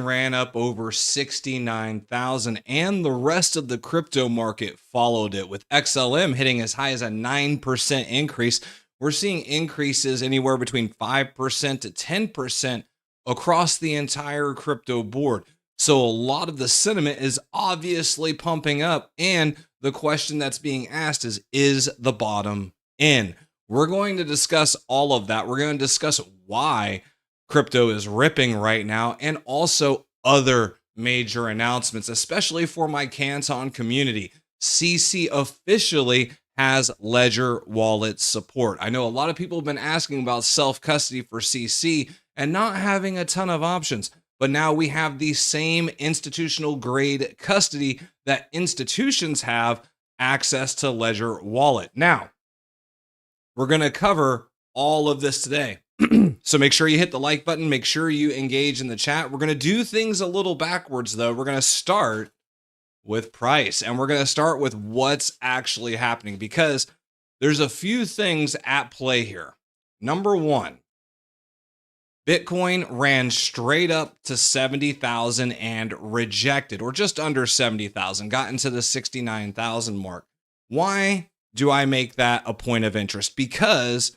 ran up over 69,000, and the rest of the crypto market followed it, with XLM hitting as high as a 9% increase. We're seeing increases anywhere between 5% to 10% across the entire crypto board. So a lot of the sentiment is obviously pumping up, and the question that's being asked is the bottom in? We're going to discuss all of that. We're going to discuss why crypto is ripping right now, and also other major announcements, especially for my Canton community. CC officially has Ledger wallet support. I know a lot of people have been asking about self-custody for CC and not having a ton of options, but now we have the same institutional grade custody that institutions have access to Ledger wallet. Now, we're going to cover all of this today. So make sure you hit the like button. Make sure you engage in the chat. We're going to do things a little backwards, though. We're going to start with price, and we're going to start with what's actually happening, because there's a few things at play here. Number one, Bitcoin ran straight up to 70,000 and rejected, or just under 70,000, got into the 69,000 mark. Why do I make that a point of interest? Because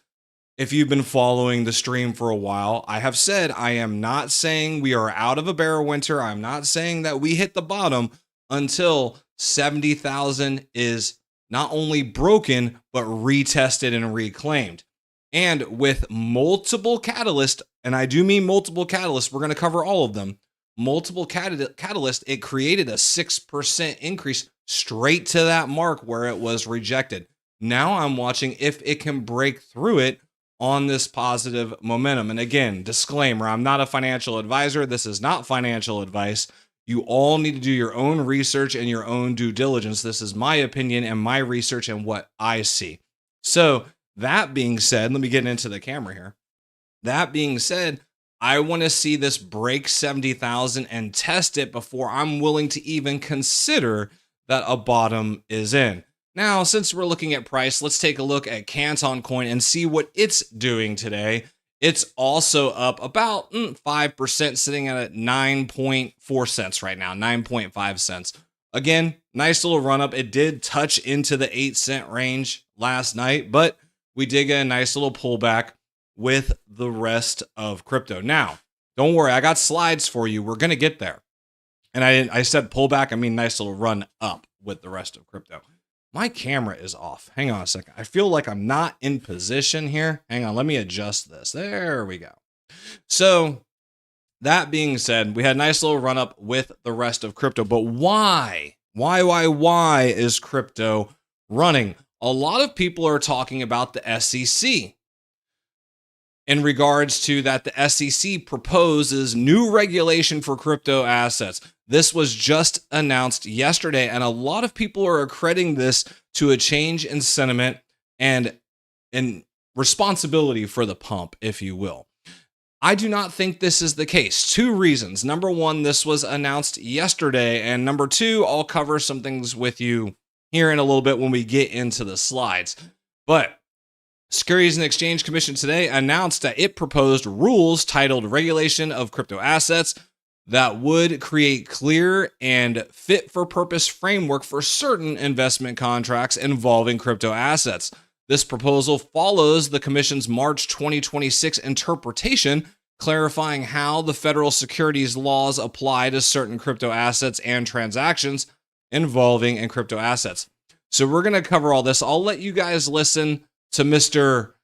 if you've been following the stream for a while, I have said I am not saying we are out of a bear winter. I'm not saying that we hit the bottom until 70,000 is not only broken, but retested and reclaimed. And with multiple catalysts, and I do mean multiple catalysts, we're going to cover all of them. Multiple catalysts, it created a 6% increase straight to that mark where it was rejected. Now I'm watching if it can break through it on this positive momentum. And again, disclaimer, I'm not a financial advisor. This is not financial advice. You all need to do your own research and your own due diligence. This is my opinion and my research and what I see. So that being said, let me get into the camera here. That being said, I want to see this break 70,000 and test it before I'm willing to even consider that a bottom is in. Now, since we're looking at price, let's take a look at Canton Coin and see what it's doing today. It's also up about 5%, sitting at 9.4 cents right now, 9.5 cents. Again, nice little run up. It did touch into the 8-cent range last night, but we did get a nice little pullback with the rest of crypto. Now, don't worry, I got slides for you. We're going to get there. And I said pullback, I mean nice little run up with the rest of crypto. My camera is off. Hang on a second. I feel like I'm not in position here. Hang on, let me adjust this. There we go. So that being said, we had a nice little run up with the rest of crypto. But why? Why is crypto running? A lot of people are talking about the SEC in regards to that the SEC proposes new regulation for crypto assets. This was just announced yesterday, and a lot of people are accrediting this to a change in sentiment and responsibility for the pump, if you will. I do not think this is the case. Two reasons. Number one, this was announced yesterday, and number two, I'll cover some things with you here in a little bit when we get into the slides. But Securities and Exchange Commission today announced that it proposed rules titled Regulation of Crypto Assets that would create clear and fit-for-purpose framework for certain investment contracts involving crypto assets. This proposal follows the Commission's March 2026 interpretation, clarifying how the federal securities laws apply to certain crypto assets and transactions involving in crypto assets. So we're going to cover all this. I'll let you guys listen to Mr.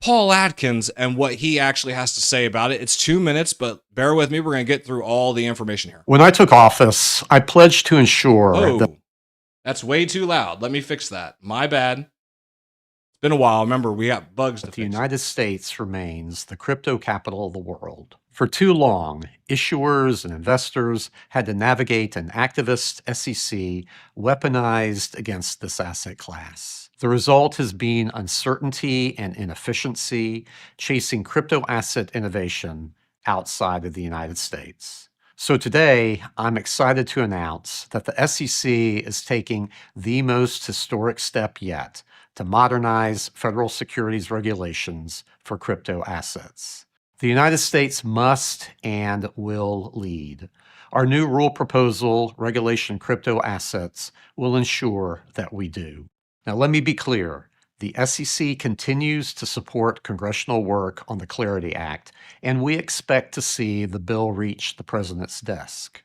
Paul Atkins and what he actually has to say about it. It's 2 minutes, but bear with me. We're going to get through all the information here. When I took office, I pledged to ensure that... That's way too loud. Let me fix that. My bad. It's been a while. Remember, we got bugs to fix. The United States remains the crypto capital of the world. For too long, issuers and investors had to navigate an activist SEC weaponized against this asset class. The result has been uncertainty and inefficiency, chasing crypto asset innovation outside of the United States. So today, I'm excited to announce that the SEC is taking the most historic step yet to modernize federal securities regulations for crypto assets. The United States must and will lead. Our new rule proposal, Regulation Crypto Assets, will ensure that we do. Now, let me be clear. The SEC continues to support congressional work on the Clarity Act, and we expect to see the bill reach the President's desk.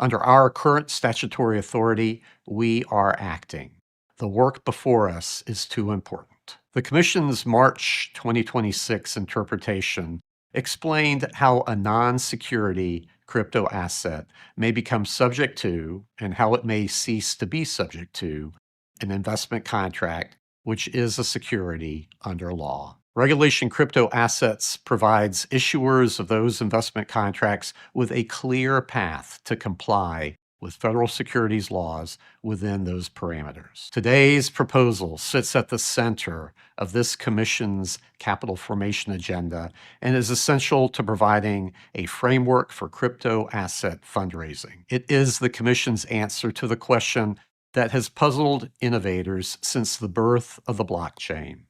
Under our current statutory authority, we are acting. The work before us is too important. The Commission's March 2026 interpretation explained how a non-security crypto asset may become subject to, and how it may cease to be subject to, an investment contract, which is a security under law. Regulation Crypto Assets provides issuers of those investment contracts with a clear path to comply with federal securities laws within those parameters. Today's proposal sits at the center of this Commission's capital formation agenda and is essential to providing a framework for crypto asset fundraising. It is the Commission's answer to the question that has puzzled innovators since the birth of the blockchain.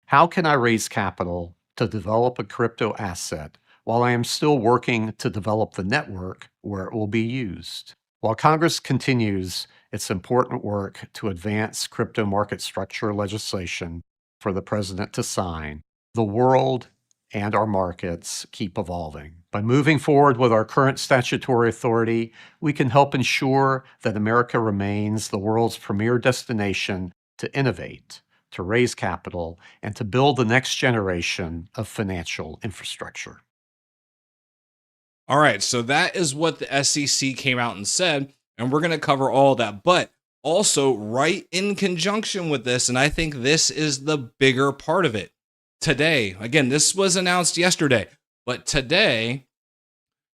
How can I raise capital to develop a crypto asset while I am still working to develop the network where it will be used? While Congress continues its important work to advance crypto market structure legislation for the President to sign, the world and our markets keep evolving. By moving forward with our current statutory authority, we can help ensure that America remains the world's premier destination to innovate, to raise capital, and to build the next generation of financial infrastructure. All right, so that is what the SEC came out and said, and we're going to cover all that. But also, right in conjunction with this, and I think this is the bigger part of it, today, again, this was announced yesterday, but today,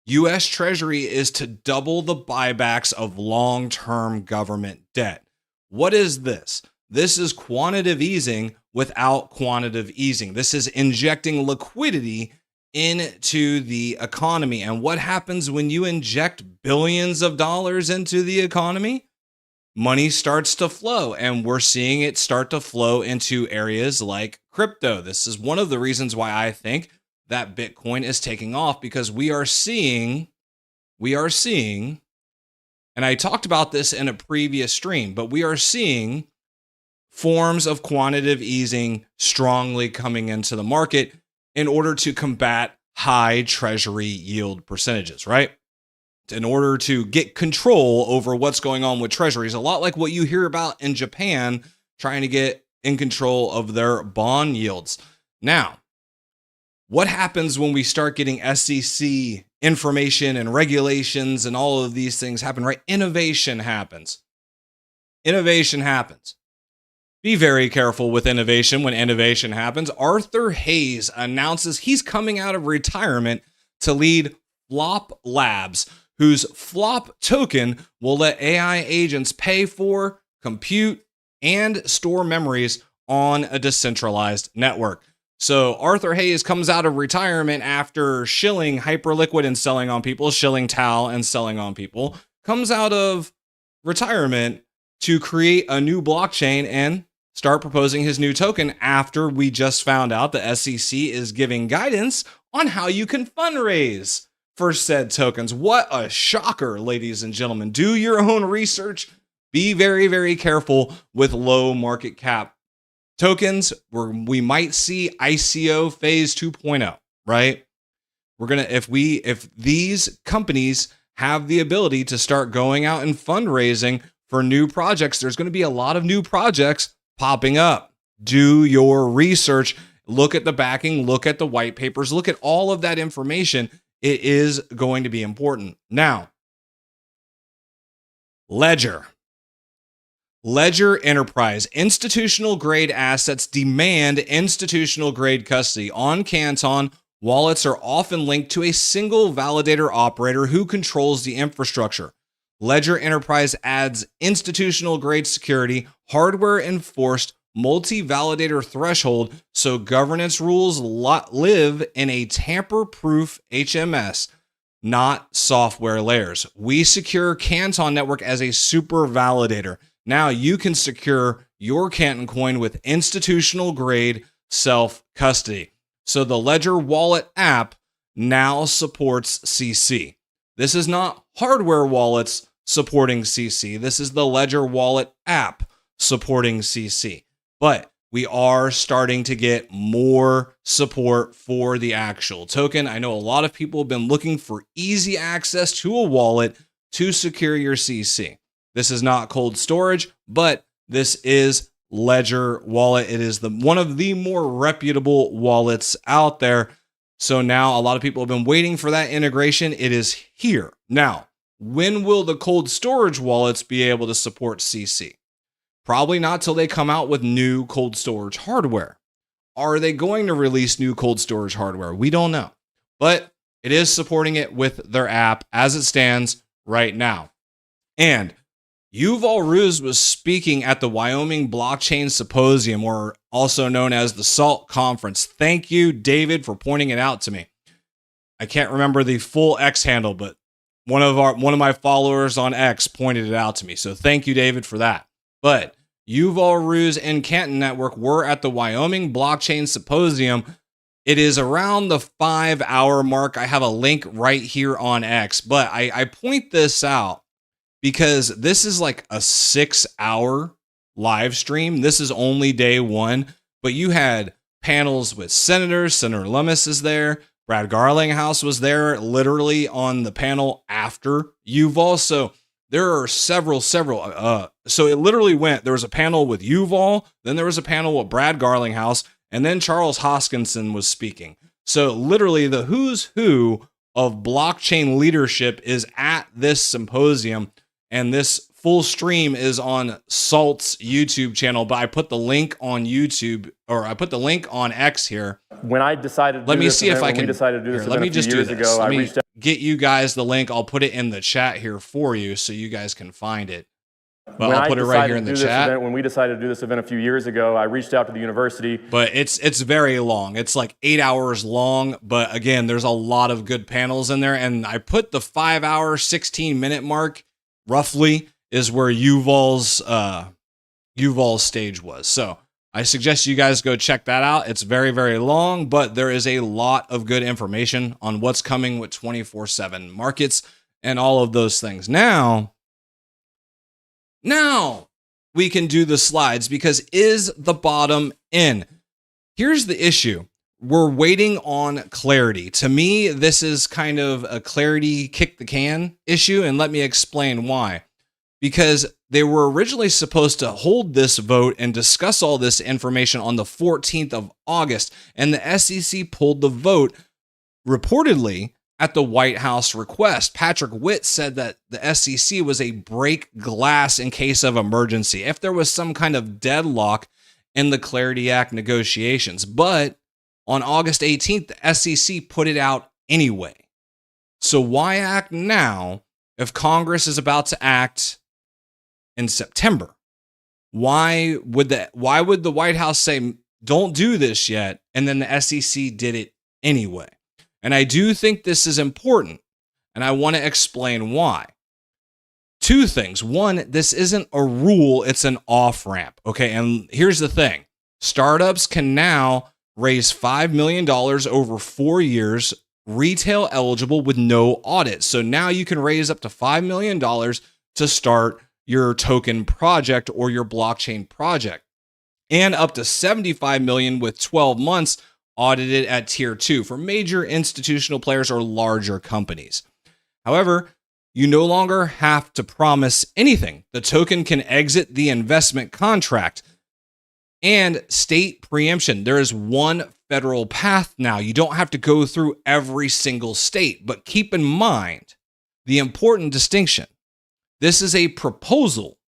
U.S. Treasury is to double the buybacks of long-term government debt. What is this? This is quantitative easing without quantitative easing. This is injecting liquidity into the economy. And what happens when you inject billions of dollars into the economy? Money starts to flow, and we're seeing it start to flow into areas like crypto. This is one of the reasons why I think that Bitcoin is taking off, because we are seeing, and I talked about this in a previous stream, but we are seeing forms of quantitative easing strongly coming into the market in order to combat high treasury yield percentages, right? In order to get control over what's going on with treasuries, a lot like what you hear about in Japan trying to get in control of their bond yields. Now, what happens when we start getting SEC information and regulations and all of these things happen, right? Innovation happens. Innovation happens. Be very careful with innovation when innovation happens. Arthur Hayes announces he's coming out of retirement to lead Flop Labs, whose Flop token will let AI agents pay for, compute, and store memories on a decentralized network. So Arthur Hayes comes out of retirement after shilling Hyperliquid and selling on people, shilling Tau and selling on people, comes out of retirement to create a new blockchain and start proposing his new token after we just found out the SEC is giving guidance on how you can fundraise for said tokens. What a shocker, ladies and gentlemen. Do your own research. Be very, very careful with low market cap tokens, where we might see ICO phase 2.0, right? We're going to, if these companies have the ability to start going out and fundraising for new projects, there's going to be a lot of new projects popping up. Do your research, look at the backing, look at the white papers, look at all of that information. It is going to be important. Now, Ledger Enterprise, institutional grade assets demand institutional grade custody. On Canton, wallets are often linked to a single validator operator who controls the infrastructure. Ledger Enterprise adds institutional grade security, hardware enforced multi-validator threshold, so governance rules live in a tamper-proof HMS, not software layers. We secure Canton Network as a super validator. Now you can secure your Canton coin with institutional grade self-custody. So the Ledger Wallet app now supports CC. This is not hardware wallets supporting CC. This is the Ledger Wallet app supporting CC. But we are starting to get more support for the actual token. I know a lot of people have been looking for easy access to a wallet to secure your CC. This is not cold storage, but this is Ledger Wallet. It is one of the more reputable wallets out there. So now a lot of people have been waiting for that integration. It is here. Now, when will the cold storage wallets be able to support CC? Probably not till they come out with new cold storage hardware. Are they going to release new cold storage hardware? We don't know. But it is supporting it with their app as it stands right now. And Yuval Ruz was speaking at the Wyoming Blockchain Symposium, or also known as the SALT Conference. Thank you, David, for pointing it out to me. I can't remember the full X handle, but one of my followers on X pointed it out to me. So thank you, David, for that. But Yuval Ruz and Canton Network were at the Wyoming Blockchain Symposium. It is around the 5-hour mark. I have a link right here on X, but I point this out because this is like a 6-hour live stream. This is only day one, but you had panels with senators. Senator Lummis is there. Brad Garlinghouse was there literally on the panel after Yuval. So there are several. So it literally went, there was a panel with Yuval, then there was a panel with Brad Garlinghouse, and then Charles Hoskinson was speaking. So literally the who's who of blockchain leadership is at this symposium, and this full stream is on SALT's YouTube channel, but I put the link on YouTube, or I put the link on X here. When I decided to let me see if I can. Let me just do this. Let me get you guys the link. I'll put it in the chat here for you so you guys can find it. But I'll put it right here in the chat. When we decided to do this event a few years ago, I reached out to the university. But it's very long. It's like 8 hours long. But again, there's a lot of good panels in there. And I put the 5-hour, 16-minute mark, roughly, is where Yuval's stage was. So I suggest you guys go check that out. It's very, very long, but there is a lot of good information on what's coming with 24/7 markets and all of those things. Now we can do the slides, because is the bottom in? Here's the issue. We're waiting on clarity. To me, this is kind of a clarity kick the can issue, and let me explain why. Because they were originally supposed to hold this vote and discuss all this information on the 14th of August, and the SEC pulled the vote reportedly at the White House request. Patrick Witt said that the SEC was a break glass in case of emergency, if there was some kind of deadlock in the Clarity Act negotiations. But on August 18th, the SEC put it out anyway. So why act now if Congress is about to act in September? Why would the White House say, don't do this yet, and then the SEC did it anyway? And I do think this is important, and I want to explain why. Two things. One, this isn't a rule, it's an off-ramp. Okay, and here's the thing. Startups can now raise $5 million over 4 years, retail eligible with no audit. So now you can raise up to $5 million to start your token project or your blockchain project, and up to $75 million with 12 months audited at tier 2 for major institutional players or larger companies. However, you no longer have to promise anything. The token can exit the investment contract. And state preemption. There is one federal path now. You don't have to go through every single state, but keep in mind the important distinction. This is a proposal,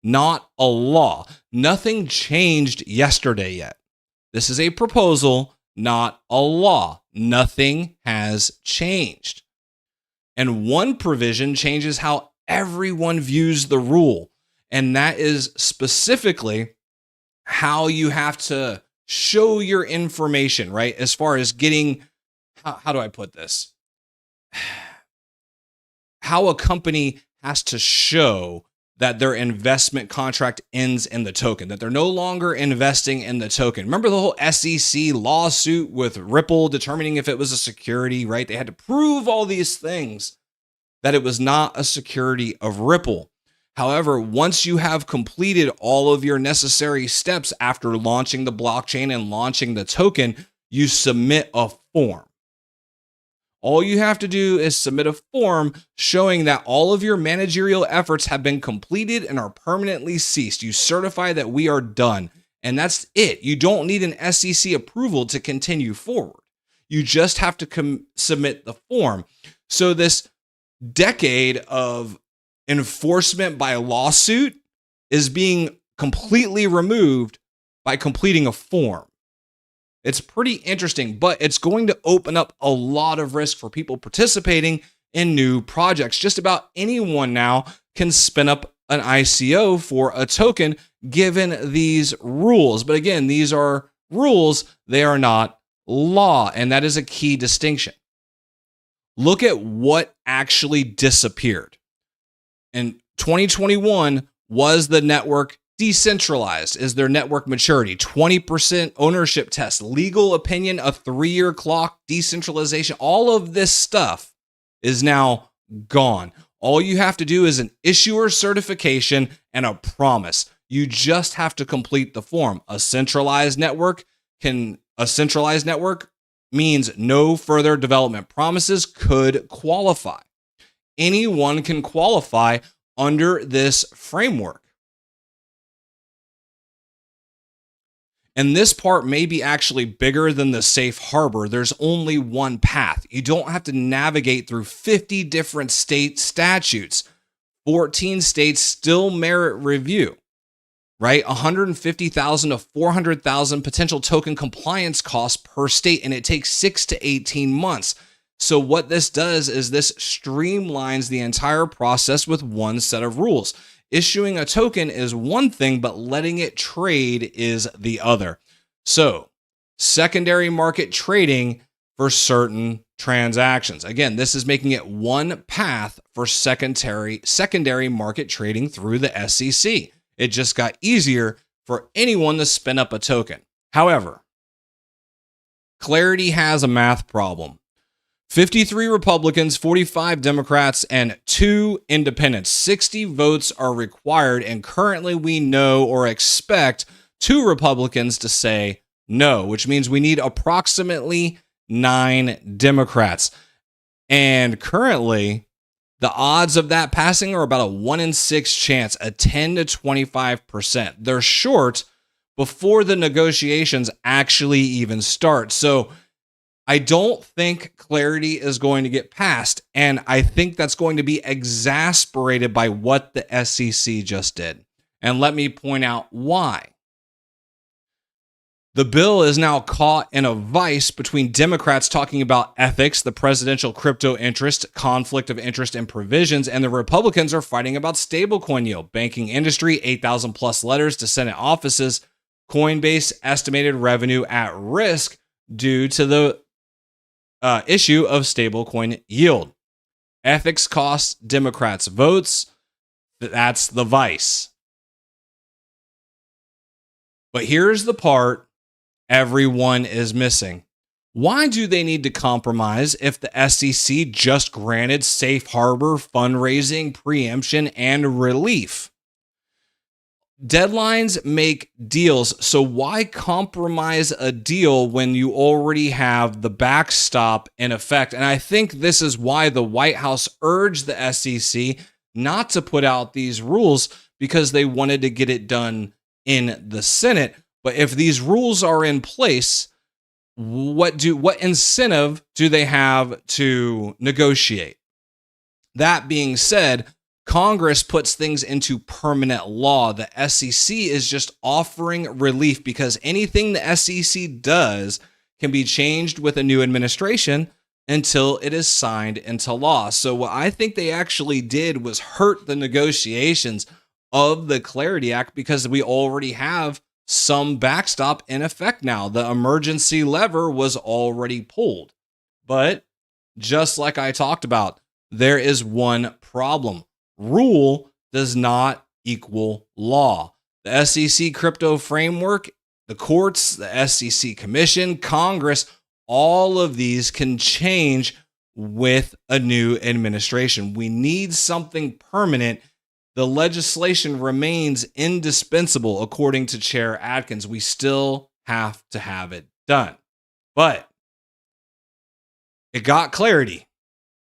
not a law. Nothing changed yesterday yet. This is a proposal, not a law. Nothing has changed. And one provision changes how everyone views the rule. And that is specifically how you have to show your information, right? As far as getting, how do I put this? How a company has to show that their investment contract ends in the token, that they're no longer investing in the token. Remember the whole SEC lawsuit with Ripple determining if it was a security, right? They had to prove all these things that it was not a security of Ripple. However, once you have completed all of your necessary steps after launching the blockchain and launching the token, you submit a form. All you have to do is submit a form showing that all of your managerial efforts have been completed and are permanently ceased. You certify that we are done, and that's it. You don't need an SEC approval to continue forward. You just have to submit the form. So this decade of enforcement by lawsuit is being completely removed by completing a form. It's pretty interesting, but it's going to open up a lot of risk for people participating in new projects. Just about anyone now can spin up an ICO for a token given these rules. But again, these are rules, they are not law, and that is a key distinction. Look at what actually disappeared. In 2021, was the network decentralized? Is their network maturity? 20% ownership test, legal opinion, a 3-year clock, decentralization. All of this stuff is now gone. All you have to do is an issuer certification and a promise. You just have to complete the form. A centralized network means no further development promises could qualify. Anyone can qualify under this framework. And this part may be actually bigger than the safe harbor. There's only one path. You don't have to navigate through 50 different state statutes. 14 states still merit review, right? 150,000 to 400,000 potential token compliance costs per state, and it takes 6 to 18 months. So what this does is this streamlines the entire process with one set of rules. Issuing a token is one thing, but letting it trade is the other. So, secondary market trading for certain transactions. Again, this is making it one path for secondary market trading through the SEC. It just got easier for anyone to spin up a token. However, Clarity has a math problem. 53 Republicans, 45 Democrats, and 2 independents. 60 votes are required, and currently we know or expect 2 Republicans to say no, which means we need approximately 9 Democrats. And currently, the odds of that passing are about a 1 in 6 chance, a 10 to 25%. They're short before the negotiations actually even start. So I don't think Clarity is going to get passed, and I think that's going to be exasperated by what the SEC just did. And let me point out why. The bill is now caught in a vice between Democrats talking about ethics, the presidential crypto interest, conflict of interest, and provisions, and the Republicans are fighting about stablecoin yield, banking industry, 8,000 plus letters to Senate offices, Coinbase estimated revenue at risk due to the issue of stablecoin yield. Ethics costs Democrats votes. That's the vice. But here's the part everyone is missing. Why do they need to compromise if the SEC just granted safe harbor, fundraising, preemption, and relief? Deadlines make deals, so why compromise a deal when you already have the backstop in effect? And I think this is why the White House urged the SEC not to put out these rules, because they wanted to get it done in the Senate. But if these rules are in place, what incentive do they have to negotiate? That being said, Congress puts things into permanent law. The SEC is just offering relief, because anything the SEC does can be changed with a new administration until it is signed into law. So what I think they actually did was hurt the negotiations of the Clarity Act, because we already have some backstop in effect now. The emergency lever was already pulled. But just like I talked about, there is one problem. Rule does not equal law. The SEC crypto framework, the courts, the SEC Commission, Congress, all of these can change with a new administration. We need something permanent. The legislation remains indispensable, according to Chair Adkins. We still have to have it done. But it got clarity,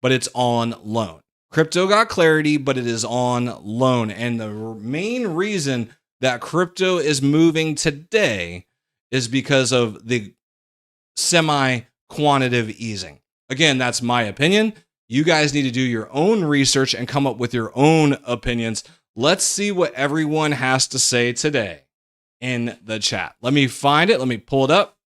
but it's on loan. Crypto got clarity, but it is on loan. And the main reason that crypto is moving today is because of the semi-quantitative easing. Again, that's my opinion. You guys need to do your own research and come up with your own opinions. Let's see what everyone has to say today in the chat. Let me find it. Let me pull it up.